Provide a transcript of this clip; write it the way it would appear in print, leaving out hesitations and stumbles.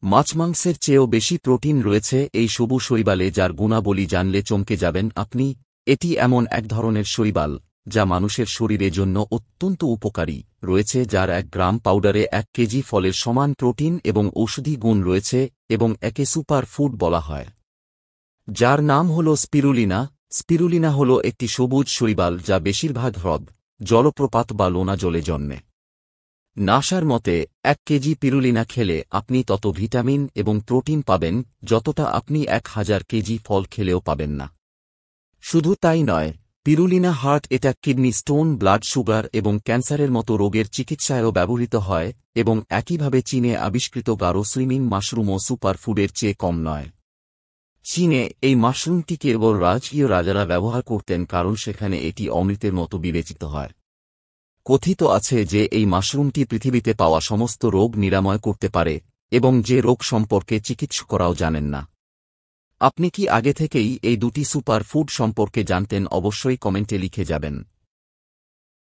মাছ-মাংসের চেয়েও বেশি প্রোটিন রয়েছে এই সবুজ শৈবালে, যার গুণাবলী জানলে চমকে যাবেন আপনি। এটি এমন এক ধরনের শৈবাল যা মানুষের শরীরের জন্য অত্যন্ত উপকারী। রয়েছে যার 1 গ্রাম পাউডারে 1 কেজি ফলের সমান প্রোটিন এবং ঔষধি গুণ রয়েছে, এবং একে সুপার ফুড বলা হয়, যার নাম হল স্পিরুলিনা। স্পিরুলিনা হল একটি সবুজ শৈবাল যা বেশিরভাগ হ্রদ, জলপ্রপাত বা লোনা জলে জন্মে। নাসার মতে 1 কেজি পিরুলিনা খেলে আপনি তত ভিটামিন এবং প্রোটিন পাবেন যতটা আপনি 1000 কেজি ফল খেলেও পাবেন না। শুধু তাই নয়, spirulina heart attack, kidney stone, blood sugar এবং ক্যান্সারের মতো রোগের চিকিৎসায়ও ব্যবহৃত হয়, এবং একইভাবে চীনে আবিষ্কৃত গারো সুইমিং মাশরুমও সুপারফুডের চেয়ে কম নয়। চীনে এই মাশরুমটি কেবল রাজকীয় রাজারা ব্যবহার করতেন, কারণ সেখানে এটি অমৃতের মতো বিবেচিত হয়। কথিত আছে যে এই মাশরুমটি পৃথিবীতে পাওয়া সমস্ত রোগ নিরাময় করতে পারে, এবং যে রোগ সম্পর্কে চিকিৎসকরাও জানেন না। আপনি কি আগে থেকেই এই দুটি সুপার ফুড সম্পর্কে জানতেন? অবশ্যই কমেন্টে লিখে যাবেন।